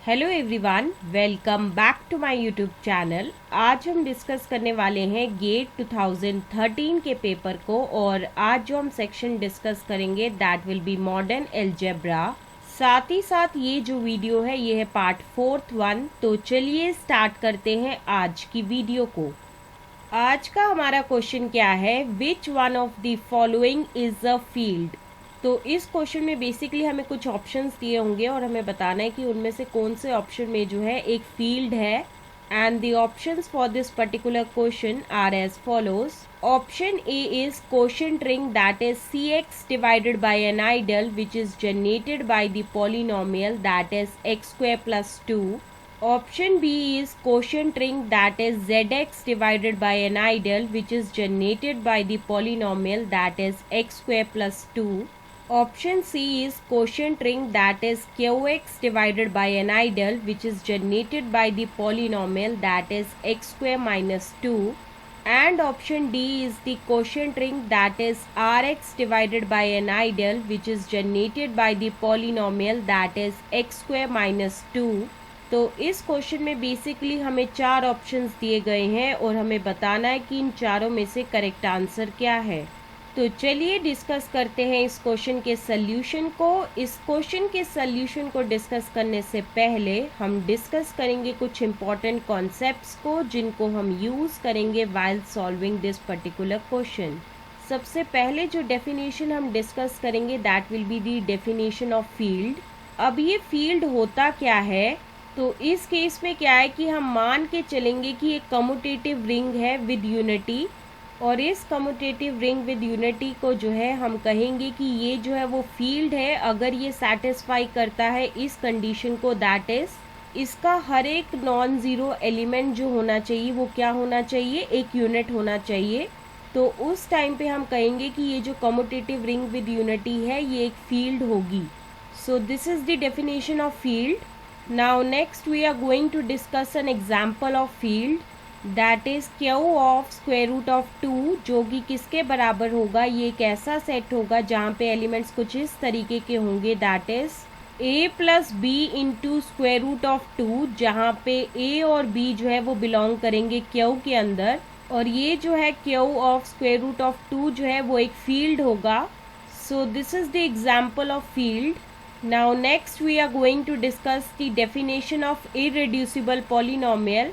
Hello everyone, welcome back to my YouTube channel. आज हम discuss करने वाले हैं गेट 2013 के पेपर को और आज जो हम सेक्शन डिस्कस करेंगे that will be modern algebra. साथ ही साथ ये जो वीडियो है ये है पार्ट 4th 1। तो चलिए स्टार्ट करते हैं आज की वीडियो को। आज का हमारा क्वेश्चन क्या है, which one of the following is a field. तो इस क्वेश्चन में बेसिकली हमें कुछ ऑप्शंस दिए होंगे और हमें बताना है कि उनमें से कौन से ऑप्शन में जो है एक फील्ड है। And the options for this particular question are as follows. Option A is quotient ring that is cx divided by an ideal which is generated by the polynomial that is x square plus 2. Option B is quotient ring that is zx divided by an ideal which is generated by the polynomial that is x square plus 2. Option C is quotient ring that is qx divided by an ideal which is generated by the polynomial that is x square minus 2. And option D is the quotient ring that is rx divided by an ideal which is generated by the polynomial that is x square minus 2. तो इस question में basically हमें चार options दिए गए हैं और हमें बताना है कि इन चारों में से करेक्ट आंसर क्या है। तो चलिए डिस्कस करते हैं इस क्वेश्चन के सल्यूशन को। इस क्वेश्चन के सल्यूशन को डिस्कस करने से पहले हम डिस्कस करेंगे कुछ इम्पॉर्टेंट कॉन्सेप्ट्स को जिनको हम यूज़ करेंगे while solving this particular question. सबसे पहले जो डेफिनेशन हम डिस्कस करेंगे that will be the definition of field. अब ये फील्ड होता क्या है, तो इस केस में क्या है कि हम मान के चलेंगे कि एक कम्यूटेटिव रिंग है विद यूनिटी और इस कम्यूटेटिव रिंग विद यूनिटी को जो है हम कहेंगे कि ये जो है वो फील्ड है अगर ये सेटिस्फाई करता है इस कंडीशन को, दैट इज इसका हर एक नॉन ज़ीरो एलिमेंट जो होना चाहिए वो क्या होना चाहिए, एक यूनिट होना चाहिए। तो उस टाइम पे हम कहेंगे कि ये जो कम्यूटेटिव रिंग विद यूनिटी है ये एक फील्ड होगी। सो this is the definition of field. Now next we are going to discuss an example of field that is q of square root of 2 जो कि किसके बराबर होगा, ये एक ऐसा सेट होगा जहाँ पे एलिमेंट्स कुछ इस तरीके के होंगे that is a plus B into square root of 2 जहाँ पे a और b जो है वो बिलोंग करेंगे q के अंदर और ये जो है q of square root of 2 जो है वो एक फील्ड होगा। So this is the example of field. Now next we are going to discuss the definition of irreducible polynomial।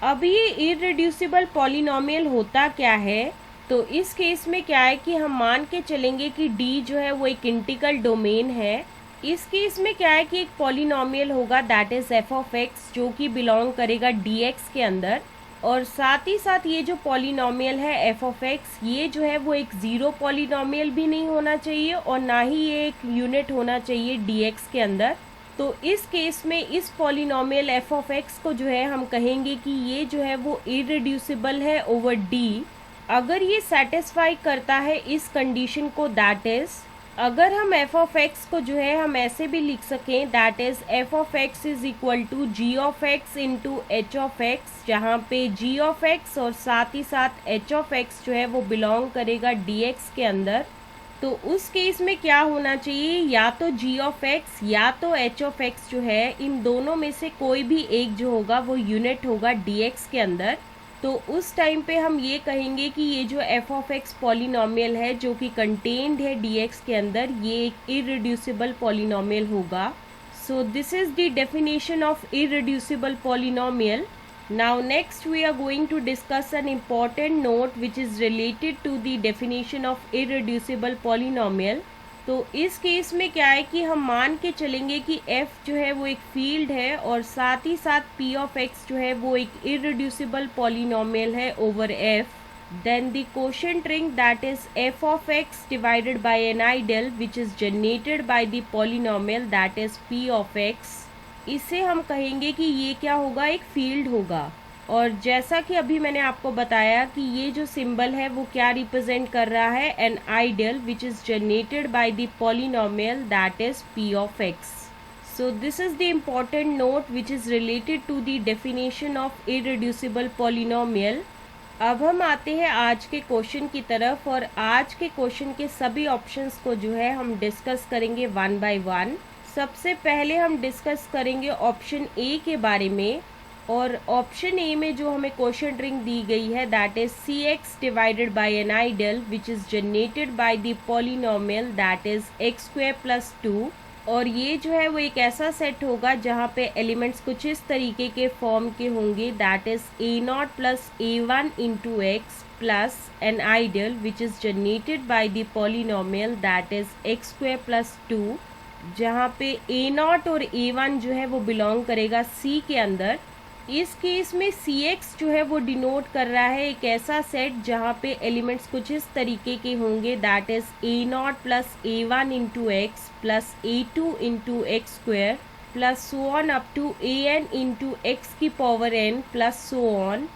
अब ये irreducible polynomial होता क्या है, तो इस केस में क्या है कि हम मान के चलेंगे कि D जो है वो एक इंटीग्रल डोमेन है। इस केस में क्या है कि एक पॉलिनोमियल होगा that is f of x जो कि बिलोंग करेगा dx के अंदर और साथ ही साथ ये जो पॉलिनोमियल है f ऑफ x ये जो है वो एक ज़ीरो पॉलिनोमियल भी नहीं होना चाहिए और ना ही ये एक यूनिट होना चाहिए dx के अंदर। तो इस केस में इस पॉलिनोमियल f ऑफ x को जो है हम कहेंगे कि ये जो है वो इररिड्यूसिबल है ओवर d अगर ये सेटिस्फाई करता है इस कंडीशन को, दैट इज अगर हम f ऑफ x को जो है हम ऐसे भी लिख सकें that is f of x is equal to g of x into h of x जहाँ पे g ऑफ x और साथ ही साथ h ऑफ x जो है वो बिलोंग करेगा dx के अंदर। तो उस केस में क्या होना चाहिए, या तो g ऑफ x या तो h ऑफ x जो है इन दोनों में से कोई भी एक जो होगा वो यूनिट होगा dx के अंदर। तो उस टाइम पे हम ये कहेंगे कि ये जो f ऑफ x पॉलिनोमियल है जो कि कंटेन्ड है dx के अंदर ये एक इररिड्यूसिबल पॉलिनोमियल होगा। So this is the definition of irreducible polynomial. Now next we are going to discuss an important note which is related to the definition of irreducible polynomial. तो इस case में क्या है कि हम मान के चलेंगे कि f जो है वो एक फील्ड है और साथ ही साथ p ऑफ x जो है वो एक इररिड्यूसिबल पॉलिनोमियल है over f। Then the quotient ring that is f of x divided by an ideal which is generated by the polynomial that is p of x। इसे हम कहेंगे कि ये क्या होगा, एक फील्ड होगा। और जैसा कि अभी मैंने आपको बताया कि ये जो सिंबल है वो क्या रिप्रेजेंट कर रहा है, an ideal which is generated by the polynomial that is p of x। So this is the important note which is related to the definition of irreducible polynomial. अब हम आते हैं आज के क्वेश्चन की तरफ और आज के क्वेश्चन के सभी ऑप्शंस को जो है हम डिस्कस करेंगे वन बाय वन। सबसे पहले हम डिस्कस करेंगे ऑप्शन ए के बारे में। और ऑप्शन ए में जो हमें क्वेश्चन रिंग दी गई है that is C x divided by an ideal which is generated by the polynomial that is x square plus 2। और ये जो है वो एक ऐसा सेट होगा जहाँ पे एलिमेंट्स कुछ इस तरीके के फॉर्म के होंगे that is a naught plus a one into x plus N ideal which is generated by the polynomial that is x square plus 2, जहाँ पे ए नॉट और ए वन जो है वो बिलोंग करेगा सी के अंदर। इस केस में सी एक्स जो है वो डिनोट कर रहा है एक ऐसा सेट जहाँ पे एलिमेंट्स कुछ इस तरीके के होंगे that is a naught plus a one into x plus a two into x square plus so on up to a n into x की power n plus so on,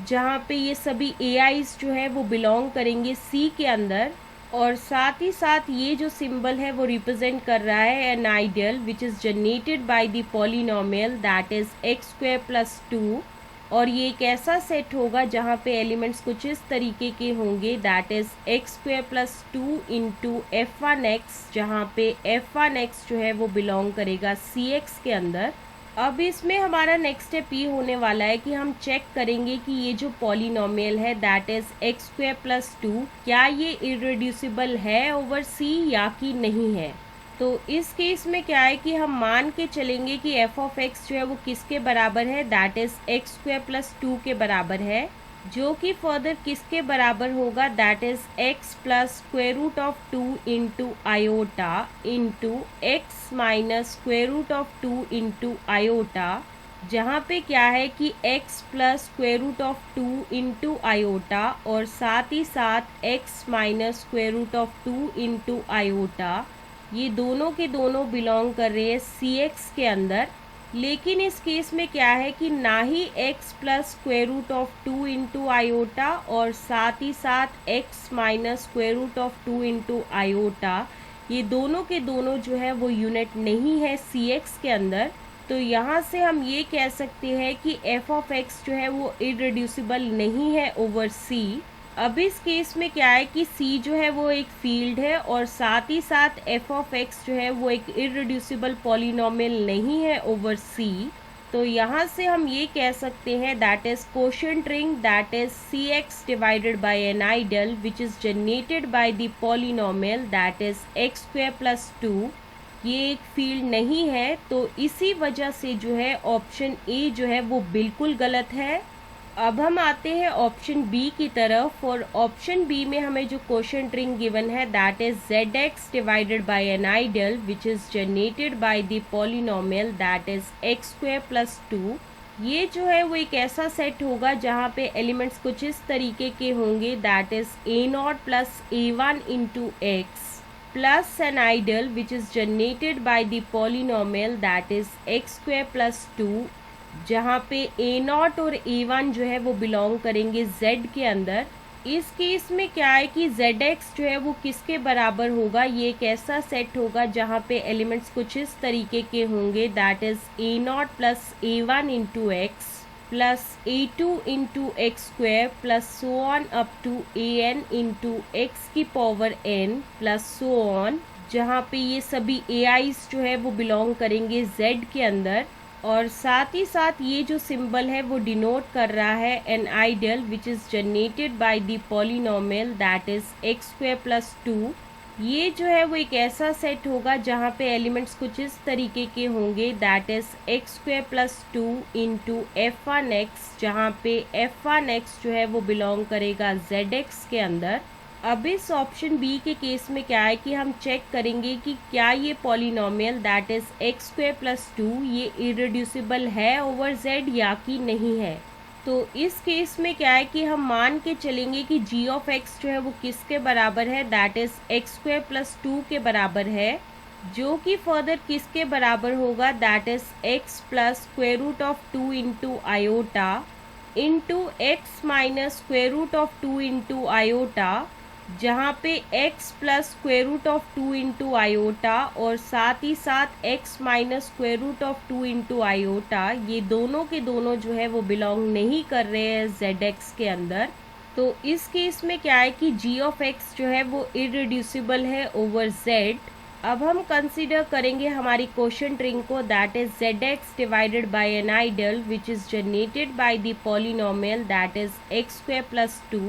जहाँ पे ये सभी ए आईज जो है वो बिलोंग करेंगे सी के अंदर। और साथ ही साथ ये जो सिंबल है वो रिप्रेजेंट कर रहा है an ideal which is generated by the polynomial that is x square plus 2। और ये एक ऐसा सेट होगा जहाँ पे एलिमेंट्स कुछ इस तरीके के होंगे that is x square plus 2 into F one x, जहाँ पे एफ वन एक्स जो है वो बिलोंग करेगा सी एक्स के अंदर। अब इसमें हमारा नेक्स्ट स्टेप ये होने वाला है कि हम चेक करेंगे कि ये जो पॉलिनोमियल है that is x square plus 2 क्या ये इररिड्यूसिबल है ओवर सी या कि नहीं है। तो इस केस में क्या है कि हम मान के चलेंगे कि एफ ऑफ एक्स जो है वो किसके बराबर है that is x square plus 2 के बराबर है, जो कि फर्दर किसके बराबर होगा that is x plus square root of 2 into iota into x minus square root of 2 into iota, जहाँ पे क्या है कि x plus square root of 2 into iota और साथ ही साथ x minus square root of 2 into iota, ये दोनों के दोनों बिलोंग कर रहे हैं सी एक्स के अंदर। लेकिन इस केस में क्या है कि ना ही x plus square root of 2 into iota और साथ ही साथ x minus square root of 2 into iota, ये दोनों के दोनों जो है वो यूनिट नहीं है सी एक्स के अंदर। तो यहाँ से हम ये कह सकते हैं कि एफ ऑफ एक्स जो है वो इररिड्यूसिबल नहीं है ओवर सी। अब इस केस में क्या है कि C जो है वो एक फील्ड है और साथ ही साथ f ऑफ x जो है वो एक इररिड्यूसिबल पॉलिनोमियल नहीं है ओवर C। तो यहाँ से हम ये कह सकते हैं that is quotient ring that is C x divided by an ideal which is generated by the polynomial that is x square plus 2, ये एक फील्ड नहीं है। तो इसी वजह से जो है ऑप्शन ए जो है वो बिल्कुल गलत है। अब हम आते हैं ऑप्शन बी की तरफ। और ऑप्शन बी में हमें जो क्वोशंट रिंग गिवन है that is Z x divided by an ideal which is generated by the polynomial that is x square plus 2। ये जो है वो एक ऐसा सेट होगा जहाँ पे एलिमेंट्स कुछ इस तरीके के होंगे that is a naught plus a one into x plus N ideal which is generated by the polynomial that is x square plus 2, जहाँ पे ए नॉट और ए वन जो है वो बिलोंग करेंगे z के अंदर। इस केस में क्या है कि जेड एक्स जो है वो किसके बराबर होगा, ये एक ऐसा सेट होगा जहाँ पे एलिमेंट्स कुछ इस तरीके के होंगे that is a naught plus a one into x plus a two into x square plus so on up to a n into x की power n plus so on, जहाँ पे ये सभी ए आईज जो है वो बिलोंग करेंगे z के अंदर। और साथ ही साथ ये जो सिंबल है वो डिनोट कर रहा है an ideal which is generated by the polynomial that is x square plus 2। ये जो है वो एक ऐसा सेट होगा जहाँ पे एलिमेंट्स कुछ इस तरीके के होंगे that is x square plus 2 into F one x, जहाँ पे एफ वन एक्स जो है वो बिलोंग करेगा जेड एक्स के अंदर। अब इस ऑप्शन बी के केस में क्या है कि हम चेक करेंगे कि क्या ये polynomial that is x square plus 2 ये इररिड्यूसिबल है ओवर जेड या कि नहीं है। तो इस केस में क्या है कि हम मान के चलेंगे कि जी ऑफ एक्स जो है वो किसके बराबर है that is x square plus 2 के बराबर है, जो कि फर्दर किसके बराबर होगा that is x plus square root of 2 into iota into x minus square root of 2 into iota, जहाँ पे x plus square root of 2 into iota और साथ ही साथ x minus square root of 2 into iota, ये दोनों के दोनों जो है वो बिलोंग नहीं कर रहे हैं zx के अंदर। तो इस केस में क्या है कि g ऑफ x जो है वो इररिड्यूसिबल है ओवर z। अब हम कंसीडर करेंगे हमारी क्वोशंट रिंग को, that is zx divided by an ideal which is generated by the polynomial that is x square plus 2,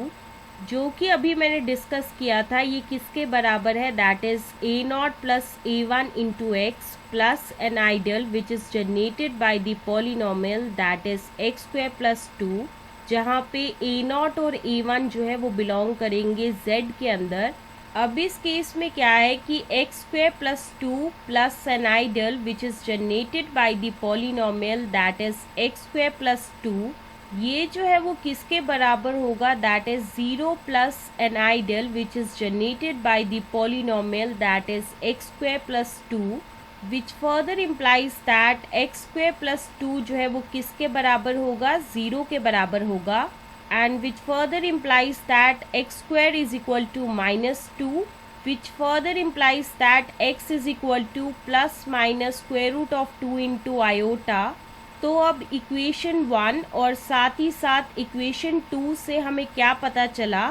जो कि अभी मैंने डिस्कस किया था। ये किसके बराबर है, that is a0 plus a1 into x plus an ideal which is generated by the polynomial that is x square plus 2, जहाँ पे a0 और a1 जो है वो बिलोंग करेंगे z के अंदर। अब इस केस में क्या है कि x square plus 2 plus an ideal which is generated by the polynomial that is x square plus 2, ये जो है वो किसके बराबर होगा, that is 0 plus an ideal which is generated by the polynomial that is x square plus 2, which further implies that x square plus 2 जो है वो किसके बराबर होगा, 0 के बराबर होगा, and which further implies that x square is equal to minus 2, which further implies that x is equal to plus minus square root of 2 into iota। तो अब इक्वेशन 1 और साथ ही साथ इक्वेशन 2 से हमें क्या पता चला,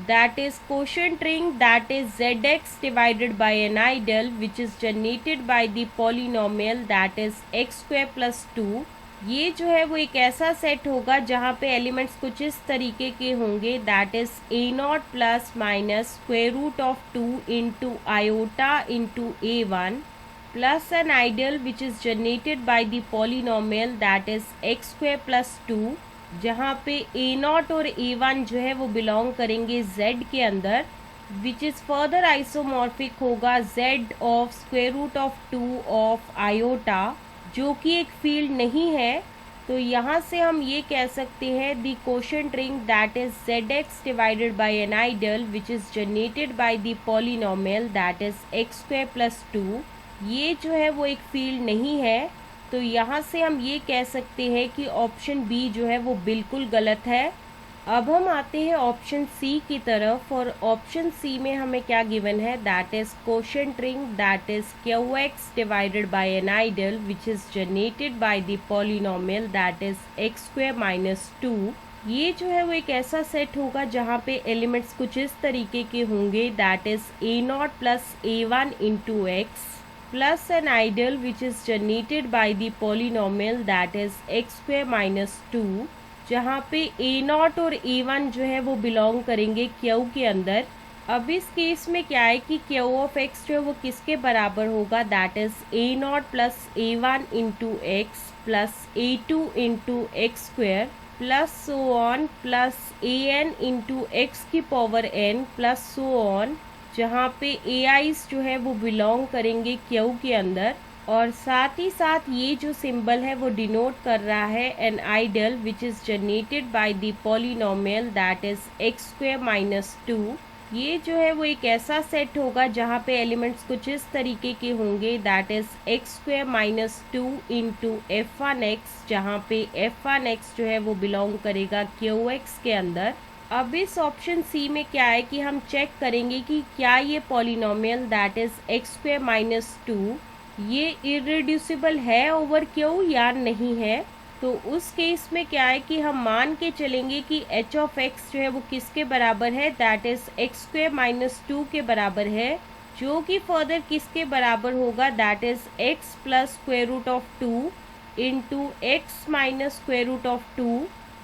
that is quotient ring that is zx divided by an ideal which is generated by the polynomial that is x square plus 2। ये जो है वो एक ऐसा सेट होगा जहाँ पे एलिमेंट्स कुछ इस तरीके के होंगे, that is a0 plus minus square root of 2 into iota into a1 plus an ideal which is generated by the polynomial that is x square plus 2, जहाँ पे a0 और a1 जो है वो बिलोंग करेंगे z के अंदर, विच इज फर्दर आइसोमॉर्फिक होगा z of square root of 2 of iota, जो कि एक फील्ड नहीं है। तो यहाँ से हम ये कह सकते हैं the quotient ring that is zx divided by an ideal which is generated by the polynomial that is x square plus 2, ये जो है वो एक फील्ड नहीं है। तो यहाँ से हम ये कह सकते हैं कि ऑप्शन बी जो है वो बिल्कुल गलत है। अब हम आते हैं ऑप्शन सी की तरफ, और ऑप्शन सी में हमें क्या गिवन है, that is quotient ring that is qx divided by an ideal which is generated by the polynomial that is x square minus 2। ये जो है वो एक ऐसा सेट होगा जहाँ पे एलिमेंट्स कुछ इस तरीके के होंगे, that is a0 plus a1 into x plus an ideal which is generated by the polynomial that is x square minus 2, जहाँ पे a0 और a1 जो है वो बिलोंग करेंगे Q के अंदर। अब इस केस में क्या है कि Q ऑफ x जो है वो किसके बराबर होगा, that is a0 plus a1 into x plus a2 into x square plus so on plus an into x की power n plus so on, जहाँ पे ai's जो है वो बिलोंग करेंगे Q के अंदर। और साथ ही साथ ये जो सिंबल है वो डिनोट कर रहा है an ideal which is generated by the polynomial that is x square minus 2। ये जो है वो एक ऐसा सेट होगा जहाँ पे एलिमेंट्स कुछ इस तरीके के होंगे, that is x square minus 2 into f1x, जहाँ पे f1x जो है वो बिलोंग करेगा qx के अंदर। अब इस ऑप्शन सी में क्या है कि हम चेक करेंगे कि क्या ये polynomial that is x square minus 2 ये इरेड्यूसिबल है ओवर क्यू या नहीं है। तो उस केस में क्या है कि हम मान के चलेंगे कि h ऑफ x जो है वो किसके बराबर है, that is x square minus 2 के बराबर है, जो कि फर्दर किसके बराबर होगा, that is x plus square root of 2 into x minus square root of 2,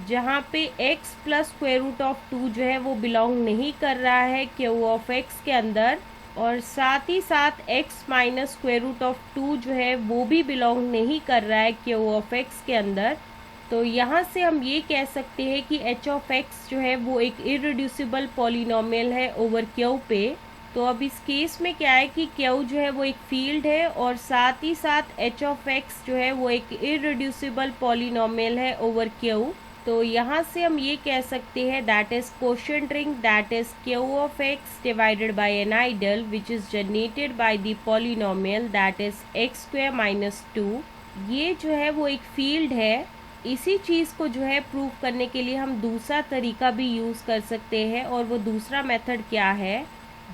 जहाँ पे x plus square root of 2 जो है वो बिलोंग नहीं कर रहा है q ऑफ x के अंदर, और साथ ही साथ x minus square root of 2 जो है वो भी बिलोंग नहीं कर रहा है q ऑफ x के अंदर। तो यहाँ से हम ये कह सकते हैं कि h ऑफ x जो है वो एक इरेड्यूसिबल पॉलिनोमियल है ओवर q पे। तो अब इस केस में क्या है कि q जो है वो एक फील्ड है, और साथ ही साथ h ऑफ x जो है वो एक इरेड्यूसिबल पॉलिनोमियल है ओवर q। तो यहाँ से हम ये कह सकते हैं that is quotient ring that is q of x divided by an ideal which is generated by the polynomial that is x square minus 2। ये जो है वो एक फील्ड है। इसी चीज़ को जो है प्रूव करने के लिए हम दूसरा तरीका भी यूज़ कर सकते हैं, और वो दूसरा मेथड क्या है,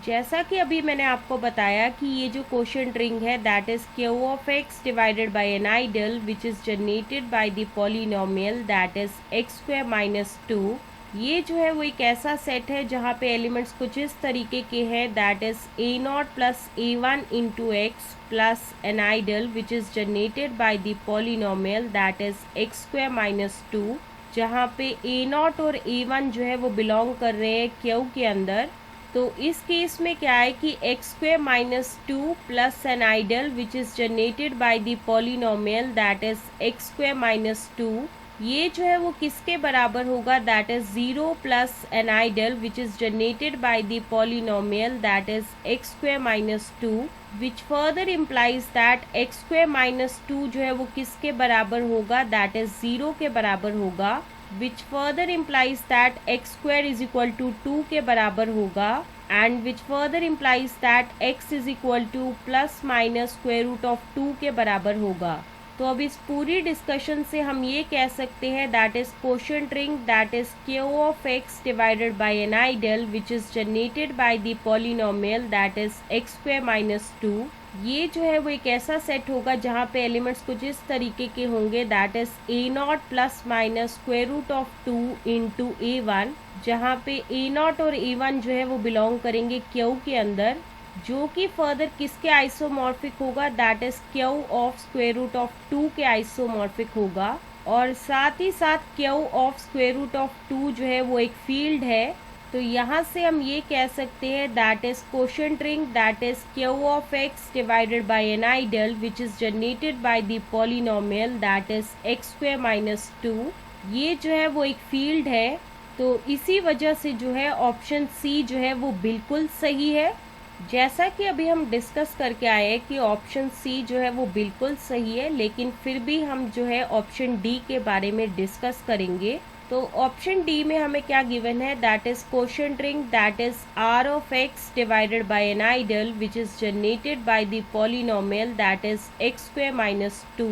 जैसा कि अभी मैंने आपको बताया कि ये जो क्वोशंट रिंग है that is q of x divided by an ideal which is generated by the polynomial that is x square minus 2। ये जो है वो एक ऐसा सेट है जहाँ पे एलिमेंट्स कुछ इस तरीके के हैं, that is a naught plus a one into x plus an ideal which is generated by the polynomial that is x square minus two, जहाँ पे ए नॉट और ए वन जो है वो बिलोंग कर रहे हैं क्यू के अंदर। तो इस केस में क्या है कि x square minus two plus an ideal which is generated by the polynomial that is x square minus two, ये जो है वो किसके बराबर होगा, that is 0 plus an ideal which is generated by the polynomial that is x square minus two, which further implies that x square minus two जो है वो किसके बराबर होगा, दैट इज 0 के बराबर होगा, which further implies that x square is equal to 2 के बराबर होगा, and which further implies that x is equal to plus minus square root of 2 के बराबर होगा। तो अब इस पूरी डिस्कशन से हम ये कह सकते हैं that is quotient ring that is q of x divided by an ideal which is generated by the polynomial that is x square minus two. ये जो है वो एक ऐसा सेट होगा जहाँ पे एलिमेंट्स कुछ इस तरीके के होंगे, that is a naught plus minus square root of two into a one, जहाँ पे ए नॉट और ए वन जो है वो बिलोंग करेंगे क्यू के अंदर, जो कि फर्दर किसके आइसोमॉर्फिक होगा, that is q of square root of two के आइसोमॉर्फिक होगा। और साथ ही साथ q of square root of two जो है वो एक फील्ड है। तो यहाँ से हम ये कह सकते हैं that is quotient ring that is q of x divided by an ideal which is generated by the polynomial that is x square minus two. ये जो है वो एक फील्ड है। तो इसी वजह से जो है ऑप्शन सी जो है वो बिल्कुल सही है। जैसा कि अभी हम डिस्कस करके आए हैं कि ऑप्शन सी जो है वो बिल्कुल सही है, लेकिन फिर भी हम जो है ऑप्शन डी के बारे में डिस्कस करेंगे। तो ऑप्शन डी में हमें क्या गिवन है, that is quotient ring that is r of x divided by an ideal which is generated by the polynomial that is x square minus two,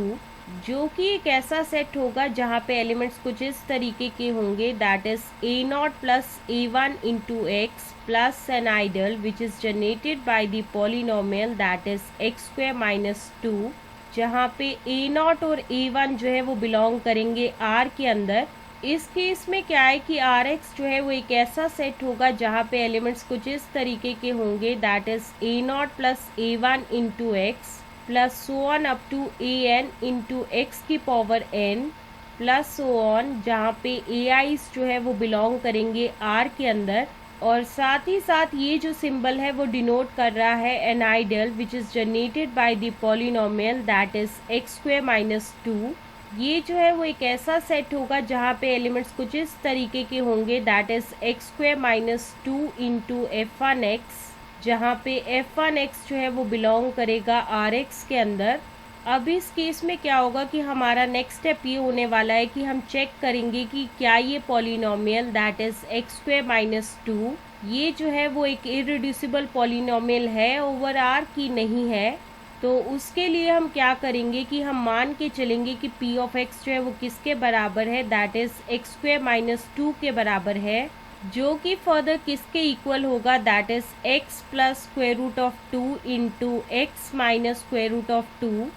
जो कि एक ऐसा सेट होगा जहाँ पे एलिमेंट्स कुछ इस तरीके के होंगे, that is a naught plus a one into x plus an ideal which is generated by the polynomial that is x square minus two, जहाँ पे ए नॉट और ए वन जो है वो बिलोंग करेंगे आर के अंदर। इस केस में क्या है कि आर एक्स जो है वो एक ऐसा सेट होगा जहाँ पे एलिमेंट्स कुछ इस तरीके के होंगे, that is a naught plus a one into x plus so on up to a n into x की power n plus so on, जहाँ पे ए आईज जो है वो बिलोंग करेंगे आर के अंदर। और साथ ही साथ ये जो सिंबल है वो डिनोट कर रहा है an ideal which is generated by the polynomial that is x square minus two. ये जो है वो एक ऐसा सेट होगा जहाँ पे एलिमेंट्स कुछ इस तरीके के होंगे, that is x square minus two into F one x, जहाँ पे एफ वन एक्स जो है वो बिलोंग करेगा आर एक्स के अंदर। अब इस केस में क्या होगा कि हमारा नेक्स्ट स्टेप ये होने वाला है कि हम चेक करेंगे कि क्या ये polynomial that is x square minus two ये जो है वो एक इररिड्यूसिबल पॉलिनोमियल है ओवर आर की नहीं है। तो उसके लिए हम क्या करेंगे कि हम मान के चलेंगे कि p ऑफ x जो है वो किसके बराबर है, that is x square minus two के बराबर है, जो कि फर्दर किसके इक्वल होगा, that is x plus square root of two into x minus square root of two,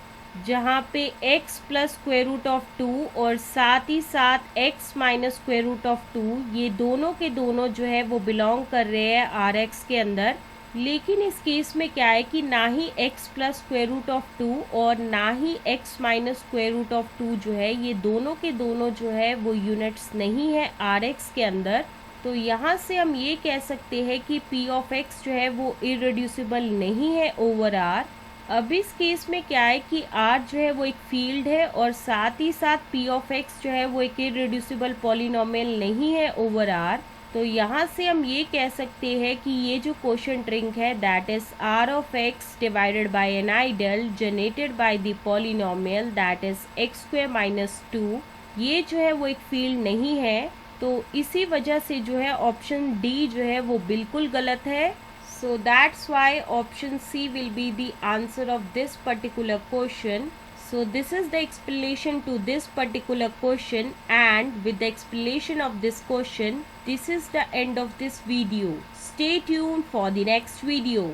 जहाँ पे x plus square root of two और साथ ही साथ x minus square root of two ये दोनों के दोनों जो है वो बिलोंग कर रहे हैं आर एक्स के अंदर। लेकिन इस केस में क्या है कि ना ही x plus square root of two और ना ही x minus square root of two जो है ये दोनों के दोनों जो है वो यूनिट्स नहीं है आर एक्स के अंदर। तो यहाँ से हम ये कह सकते हैं कि p ऑफ x जो है वो इररिड्यूसिबल नहीं है ओवर r। अब इस केस में क्या है कि r जो है वो एक फील्ड है और साथ ही साथ p ऑफ x जो है वो एक इररिड्यूसिबल पॉलिनोमियल नहीं है ओवर r। तो यहाँ से हम ये कह सकते हैं कि ये जो कोशेंट रिंग है that is r of x divided by an ideal generated by the polynomial that is x square minus two ये जो है वो एक फील्ड नहीं है। तो इसी वजह से जो है ऑप्शन डी जो है वो बिल्कुल गलत है। So that's why option C will be the answer of this particular question. So this is the explanation to this particular question, and with the explanation of this question, this is the end of this video. Stay tuned for the next video.